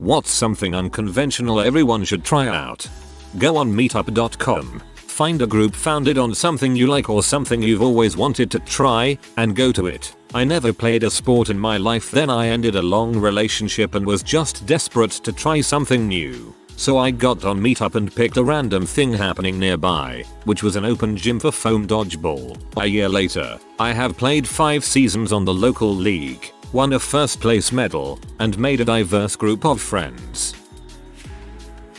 What's something unconventional everyone should try out? Go on meetup.com, find a group founded on something you like or something you've always wanted to try, and go to it. I never played a sport in my life, then I ended a long relationship and was just desperate to try something new. So I got on Meetup and picked a random thing happening nearby, which was an open gym for foam dodgeball. A year later, I have played 5 seasons on the local league, won a first place medal, and made a diverse group of friends.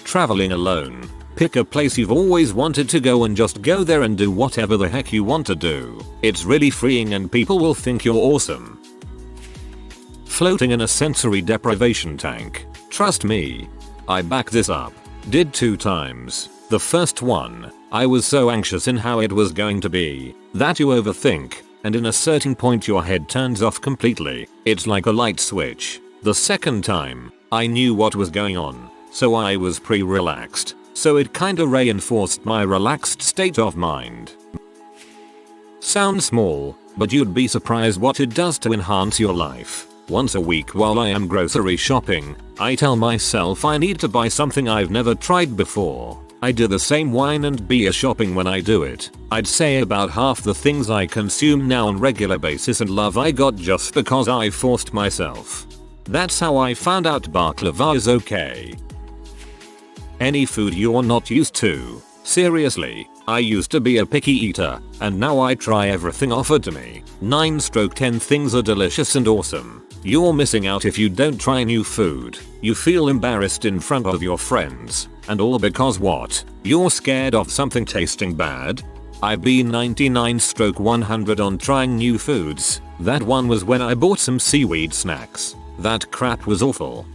Traveling alone. Pick a place you've always wanted to go and just go there and do whatever the heck you want to do. It's really freeing and people will think you're awesome. Floating in a sensory deprivation tank. Trust me, I back this up. Did 2 times. The first one, I was so anxious in how it was going to be that you overthink, and in a certain point your head turns off completely. It's like a light switch. The second time, I knew what was going on, so I was pre-relaxed, so it kinda reinforced my relaxed state of mind. Sounds small, but you'd be surprised what it does to enhance your life. Once a week while I am grocery shopping, I tell myself I need to buy something I've never tried before. I do the same wine and beer shopping when I do it. I'd say about half the things I consume now on regular basis and love I got just because I forced myself. That's how I found out baklava is okay. Any food you're not used to. Seriously, I used to be a picky eater, and now I try everything offered to me. 9/10 things are delicious and awesome. You're missing out if you don't try new food. You feel embarrassed in front of your friends, and all because what? You're scared of something tasting bad? I've been 99/100 on trying new foods. That one was when I bought some seaweed snacks. That crap was awful.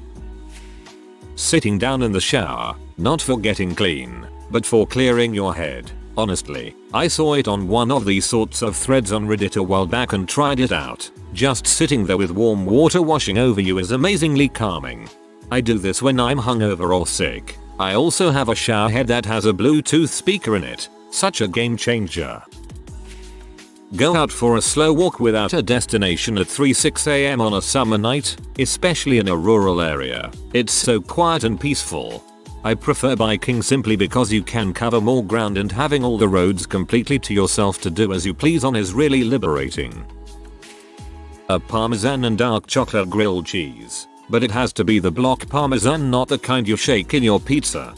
Sitting down in the shower, not for getting clean, but for clearing your head. Honestly, I saw it on one of these sorts of threads on Reddit a while back and tried it out. Just sitting there with warm water washing over you is amazingly calming. I do this when I'm hungover or sick. I also have a shower head that has a Bluetooth speaker in it. Such a game changer. Go out for a slow walk without a destination at 3-6 am on a summer night, especially in a rural area. It's so quiet and peaceful. I prefer biking simply because you can cover more ground and having all the roads completely to yourself to do as you please on is really liberating. A Parmesan and dark chocolate grilled cheese. But it has to be the block Parmesan, not the kind you shake in your pizza.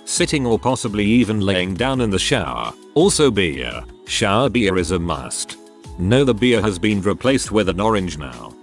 Sitting or possibly even laying down in the shower. Also beer. Shower beer is a must. No, the beer has been replaced with an orange now.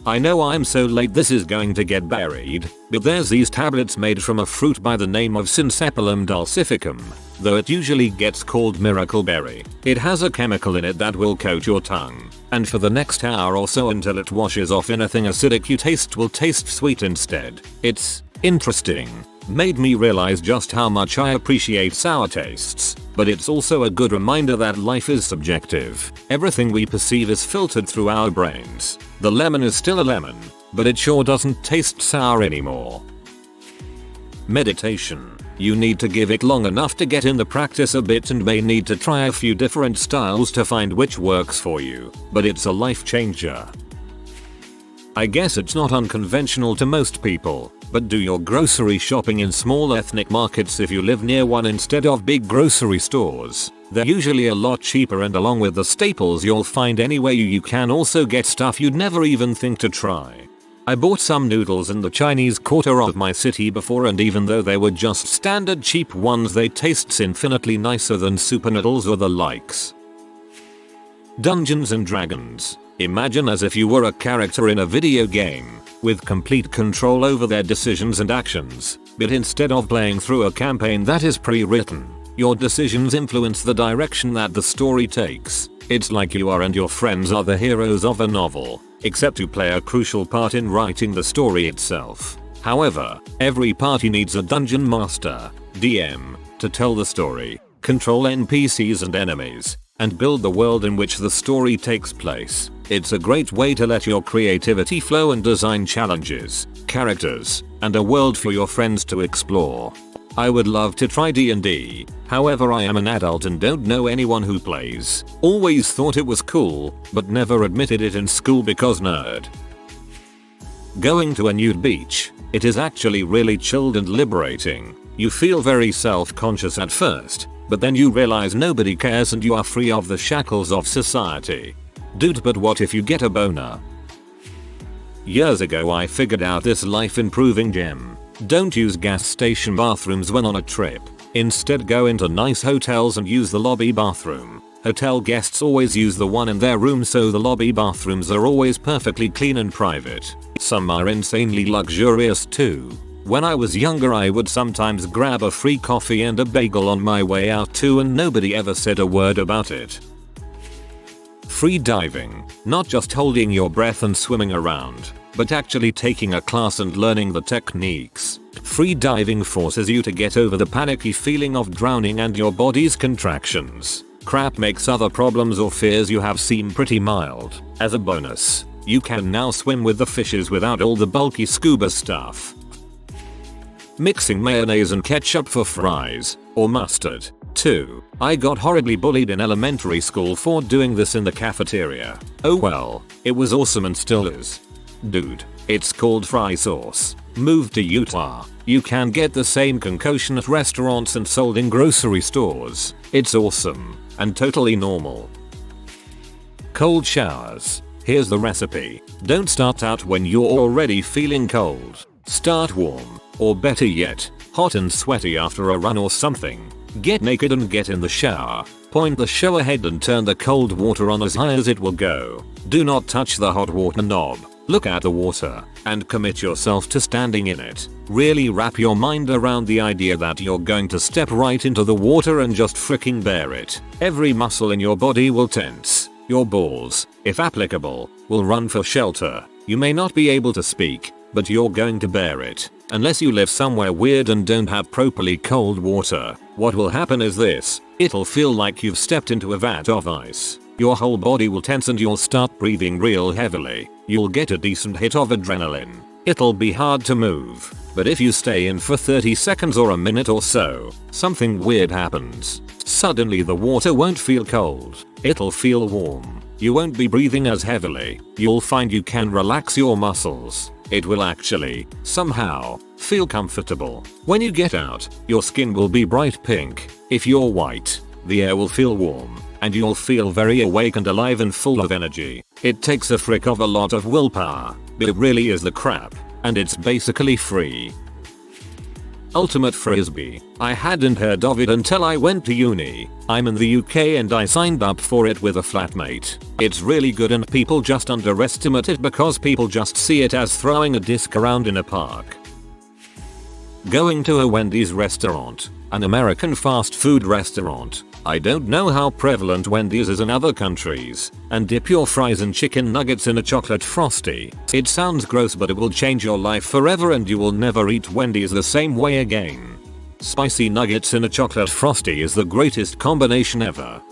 I know I'm so late this is going to get buried, but there's these tablets made from a fruit by the name of Cinsepalum dulcificum, though it usually gets called miracle berry. It has a chemical in it that will coat your tongue, and for the next hour or so until it washes off anything acidic you taste will taste sweet instead. It's interesting. Made me realize just how much I appreciate sour tastes, but it's also a good reminder that life is subjective. Everything we perceive is filtered through our brains. The lemon is still a lemon, but it sure doesn't taste sour anymore. Meditation. You need to give it long enough to get in the practice a bit and may need to try a few different styles to find which works for you, but it's a life changer. I guess it's not unconventional to most people, but do your grocery shopping in small ethnic markets if you live near one instead of big grocery stores. They're usually a lot cheaper, and along with the staples you'll find anywhere you can also get stuff you'd never even think to try. I bought some noodles in the Chinese quarter of my city before, and even though they were just standard cheap ones, they taste infinitely nicer than super noodles or the likes. Dungeons and Dragons. Imagine as if you were a character in a video game, with complete control over their decisions and actions, but instead of playing through a campaign that is pre-written, your decisions influence the direction that the story takes. It's like you are and your friends are the heroes of a novel, except you play a crucial part in writing the story itself. However, every party needs a dungeon master, DM, to tell the story, control NPCs and enemies, and build the world in which the story takes place. It's a great way to let your creativity flow and design challenges, characters, and a world for your friends to explore. I would love to try D&D, however I am an adult and don't know anyone who plays. Always thought it was cool, but never admitted it in school because nerd. Going to a nude beach. It is actually really chilled and liberating. You feel very self-conscious at first, but then you realize nobody cares and you are free of the shackles of society. Dude, but what if you get a boner? Years ago I figured out this life-improving gem. Don't use gas station bathrooms when on a trip. Instead go into nice hotels and use the lobby bathroom. Hotel guests always use the one in their room, so the lobby bathrooms are always perfectly clean and private. Some are insanely luxurious too. When I was younger I would sometimes grab a free coffee and a bagel on my way out too, and nobody ever said a word about it. Freediving. Not just holding your breath and swimming around, but actually taking a class and learning the techniques. Freediving forces you to get over the panicky feeling of drowning and your body's contractions. Crap makes other problems or fears you have seem pretty mild. As a bonus, you can now swim with the fishes without all the bulky scuba stuff. Mixing mayonnaise and ketchup for fries, or mustard. 2. I got horribly bullied in elementary school for doing this in the cafeteria. Oh well, it was awesome and still is. Dude, it's called fry sauce. Moved to Utah. You can get the same concoction at restaurants and sold in grocery stores. It's awesome and totally normal. Cold showers. Here's the recipe. Don't start out when you're already feeling cold. Start warm, or better yet, hot and sweaty after a run or something. Get naked and get in the shower. Point the shower head and turn the cold water on as high as it will go. Do not touch the hot water knob. Look at the water and commit yourself to standing in it. Really wrap your mind around the idea that you're going to step right into the water and just freaking bear it. Every muscle in your body will tense. Your balls, if applicable, will run for shelter. You may not be able to speak, but you're going to bear it. Unless you live somewhere weird and don't have properly cold water, what will happen is this. It'll feel like you've stepped into a vat of ice. Your whole body will tense and you'll start breathing real heavily. You'll get a decent hit of adrenaline. It'll be hard to move, but if you stay in for 30 seconds or a minute or so, something weird happens. Suddenly the water won't feel cold. It'll feel warm. You won't be breathing as heavily. You'll find you can relax your muscles. It will actually, somehow, feel comfortable. When you get out, your skin will be bright pink. If you're white, the air will feel warm, and you'll feel very awake and alive and full of energy. It takes a frick of a lot of willpower, but it really is the crap, and it's basically free. Ultimate Frisbee. I hadn't heard of it until I went to uni. I'm in the UK and I signed up for it with a flatmate. It's really good and people just underestimate it because people just see it as throwing a disc around in a park. Going to a Wendy's restaurant, an American fast food restaurant. I don't know how prevalent Wendy's is in other countries, and dip your fries and chicken nuggets in a chocolate frosty. It sounds gross, but it will change your life forever and you will never eat Wendy's the same way again. Spicy nuggets in a chocolate frosty is the greatest combination ever.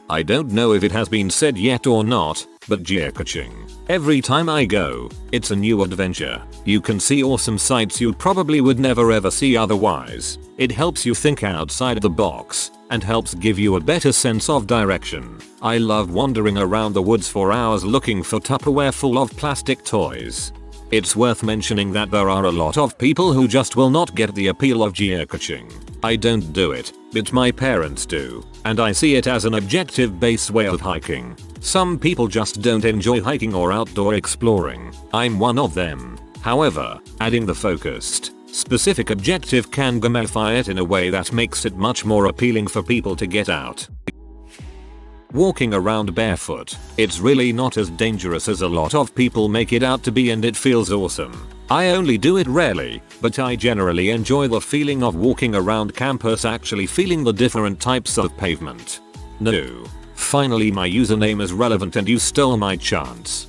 I don't know if it has been said yet or not, but geocaching. Every time I go, it's a new adventure. You can see awesome sights you probably would never ever see otherwise. It helps you think outside the box and helps give you a better sense of direction. I love wandering around the woods for hours looking for Tupperware full of plastic toys. It's worth mentioning that there are a lot of people who just will not get the appeal of geocaching. I don't do it, but my parents do, and I see it as an objective-based way of hiking. Some people just don't enjoy hiking or outdoor exploring. I'm one of them. However, adding the focused, specific objective can gamify it in a way that makes it much more appealing for people to get out. Walking around barefoot. It's really not as dangerous as a lot of people make it out to be, and it feels awesome. I only do it rarely, but I generally enjoy the feeling of walking around campus, actually feeling the different types of pavement. No. Finally, my username is relevant and you stole my chance.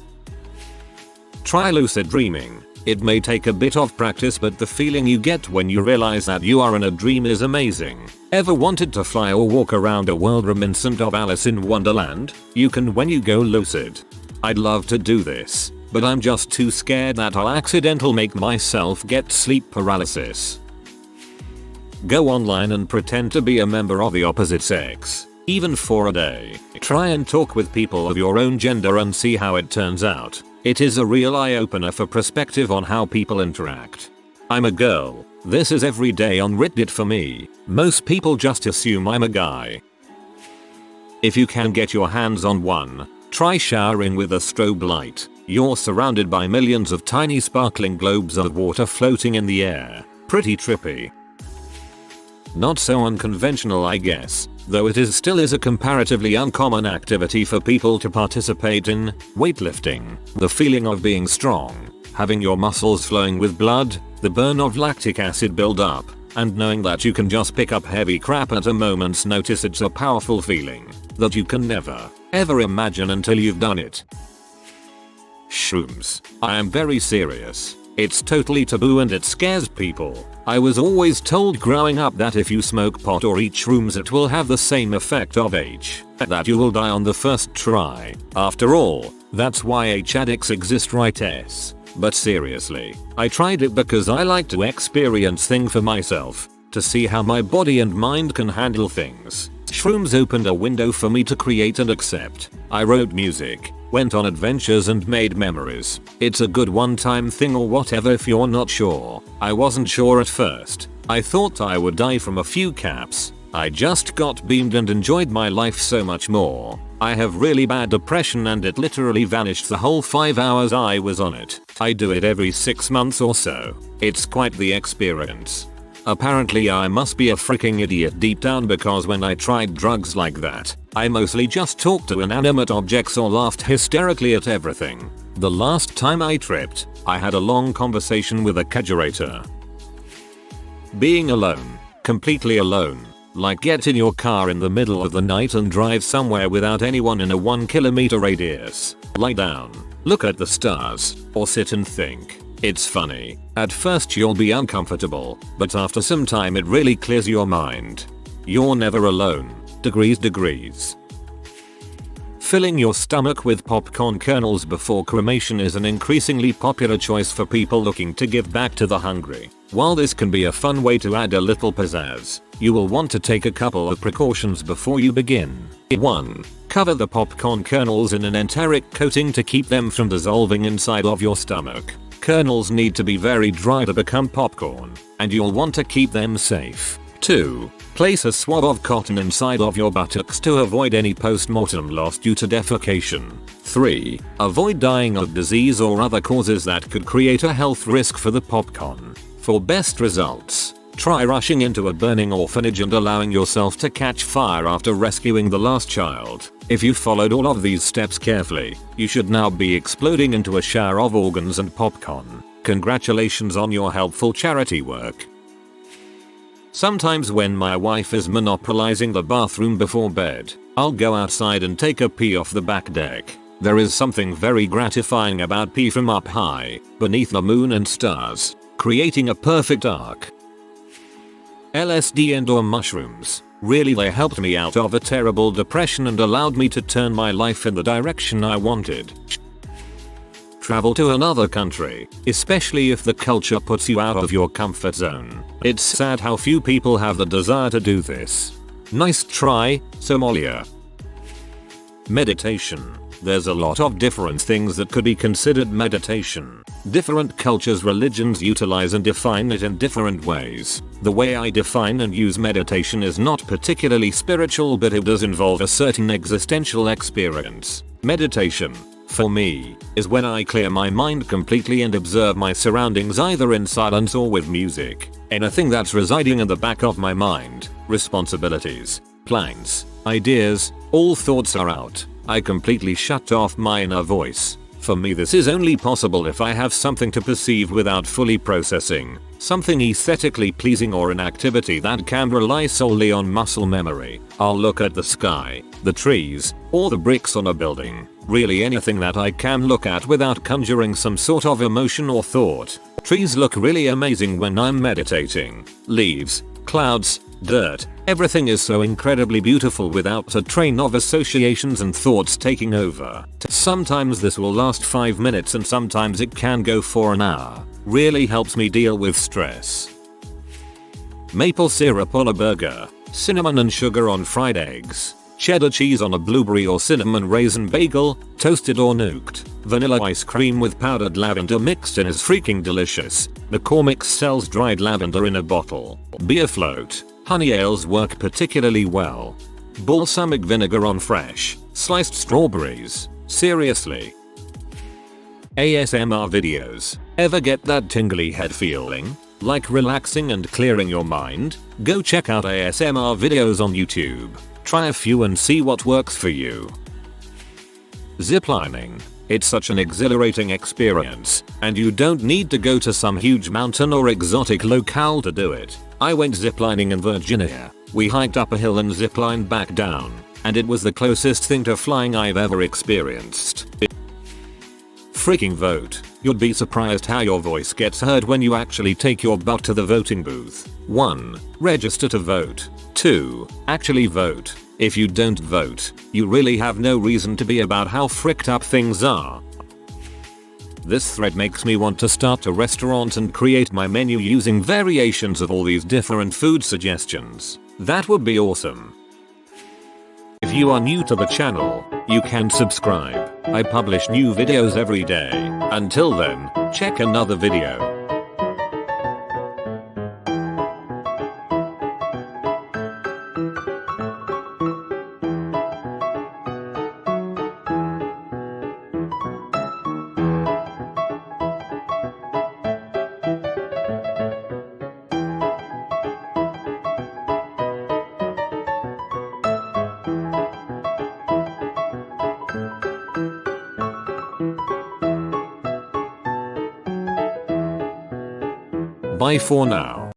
Try lucid dreaming. It may take a bit of practice, but the feeling you get when you realize that you are in a dream is amazing. Ever wanted to fly or walk around a world reminiscent of Alice in Wonderland? You can when you go lucid. I'd love to do this, but I'm just too scared that I'll accidentally make myself get sleep paralysis. Go online and pretend to be a member of the opposite sex. Even for a day. Try and talk with people of your own gender and see how it turns out. It is a real eye-opener for perspective on how people interact. I'm a girl. This is every day on Reddit for me. Most people just assume I'm a guy. If you can get your hands on one, try showering with a strobe light. You're surrounded by millions of tiny sparkling globes of water floating in the air. Pretty trippy. Not so unconventional, I guess, though it still is a comparatively uncommon activity for people to participate in. Weightlifting. The feeling of being strong, having your muscles flowing with blood, the burn of lactic acid build up, and knowing that you can just pick up heavy crap at a moment's notice. It's a powerful feeling that you can never, ever imagine until you've done it. Shrooms. I am very serious. It's totally taboo and it scares people. I was always told growing up that if you smoke pot or eat shrooms it will have the same effect of H, that you will die on the first try. After all, that's why H addicts exist, right? But seriously, I tried it because I like to experience things for myself, to see how my body and mind can handle things. Shrooms opened a window for me to create and accept. I wrote music, went on adventures and made memories. It's a good one-time thing or whatever if you're not sure. I wasn't sure at first. I thought I would die from a few caps. I just got beamed and enjoyed my life so much more. I have really bad depression and it literally vanished the whole 5 hours I was on it. I do it every 6 months or so. It's quite the experience. Apparently I must be a freaking idiot deep down because when I tried drugs like that, I mostly just talked to inanimate objects or laughed hysterically at everything. The last time I tripped, I had a long conversation with a curator. Being alone, completely alone, like get in your car in the middle of the night and drive somewhere without anyone in a 1 kilometer radius. Lie down, look at the stars, or sit and think. It's funny. At first you'll be uncomfortable, but after some time it really clears your mind. You're never alone. Degrees. Filling your stomach with popcorn kernels before cremation is an increasingly popular choice for people looking to give back to the hungry. While this can be a fun way to add a little pizzazz, you will want to take a couple of precautions before you begin. 1. Cover the popcorn kernels in an enteric coating to keep them from dissolving inside of your stomach. Kernels need to be very dry to become popcorn, and you'll want to keep them safe. 2. Place a swab of cotton inside of your buttocks to avoid any post-mortem loss due to defecation. 3. Avoid dying of disease or other causes that could create a health risk for the popcorn. For best results, try rushing into a burning orphanage and allowing yourself to catch fire after rescuing the last child. If you followed all of these steps carefully, you should now be exploding into a shower of organs and popcorn. Congratulations on your helpful charity work. Sometimes when my wife is monopolizing the bathroom before bed, I'll go outside and take a pee off the back deck. There is something very gratifying about pee from up high, beneath the moon and stars, creating a perfect arc. LSD and/or mushrooms. Really, they helped me out of a terrible depression and allowed me to turn my life in the direction I wanted. Travel to another country, especially if the culture puts you out of your comfort zone. It's sad how few people have the desire to do this. Nice try, Somalia. Meditation. There's a lot of different things that could be considered meditation. Different cultures, religions utilize and define it in different ways. The way I define and use meditation is not particularly spiritual, but it does involve a certain existential experience. Meditation, for me, is when I clear my mind completely and observe my surroundings either in silence or with music. Anything that's residing in the back of my mind, responsibilities, plans, ideas, all thoughts are out. I completely shut off my inner voice. For me, this is only possible if I have something to perceive without fully processing, something aesthetically pleasing or an activity that can rely solely on muscle memory. I'll look at the sky, the trees, or the bricks on a building. Really anything that I can look at without conjuring some sort of emotion or thought. Trees look really amazing when I'm meditating. Leaves, clouds, dirt, everything is so incredibly beautiful without a train of associations and thoughts taking over. Sometimes this will last 5 minutes and sometimes it can go for an hour. Really helps me deal with stress. Maple syrup on a burger, cinnamon and sugar on fried eggs. cheddar cheese on a blueberry or cinnamon raisin bagel, toasted or nuked. Vanilla ice cream with powdered lavender mixed in is freaking delicious. McCormick's sells dried lavender in a bottle. Beer float. Honey ales work particularly well. Balsamic vinegar on fresh, sliced strawberries. Seriously. ASMR videos. Ever get that tingly head feeling? Like relaxing and clearing your mind? Go check out ASMR videos on YouTube. Try a few and see what works for you. Ziplining. It's such an exhilarating experience, and you don't need to go to some huge mountain or exotic locale to do it. I went ziplining in Virginia. We hiked up a hill and ziplined back down, and it was the closest thing to flying I've ever experienced. Freaking vote. You'd be surprised how your voice gets heard when you actually take your butt to the voting booth. 1. Register to vote. 2. Actually vote. If you don't vote, you really have no reason to be about how fricked up things are. This thread makes me want to start a restaurant and create my menu using variations of all these different food suggestions. That would be awesome. If you are new to the channel, you can subscribe. I publish new videos every day. Until then, check another video. Bye for now.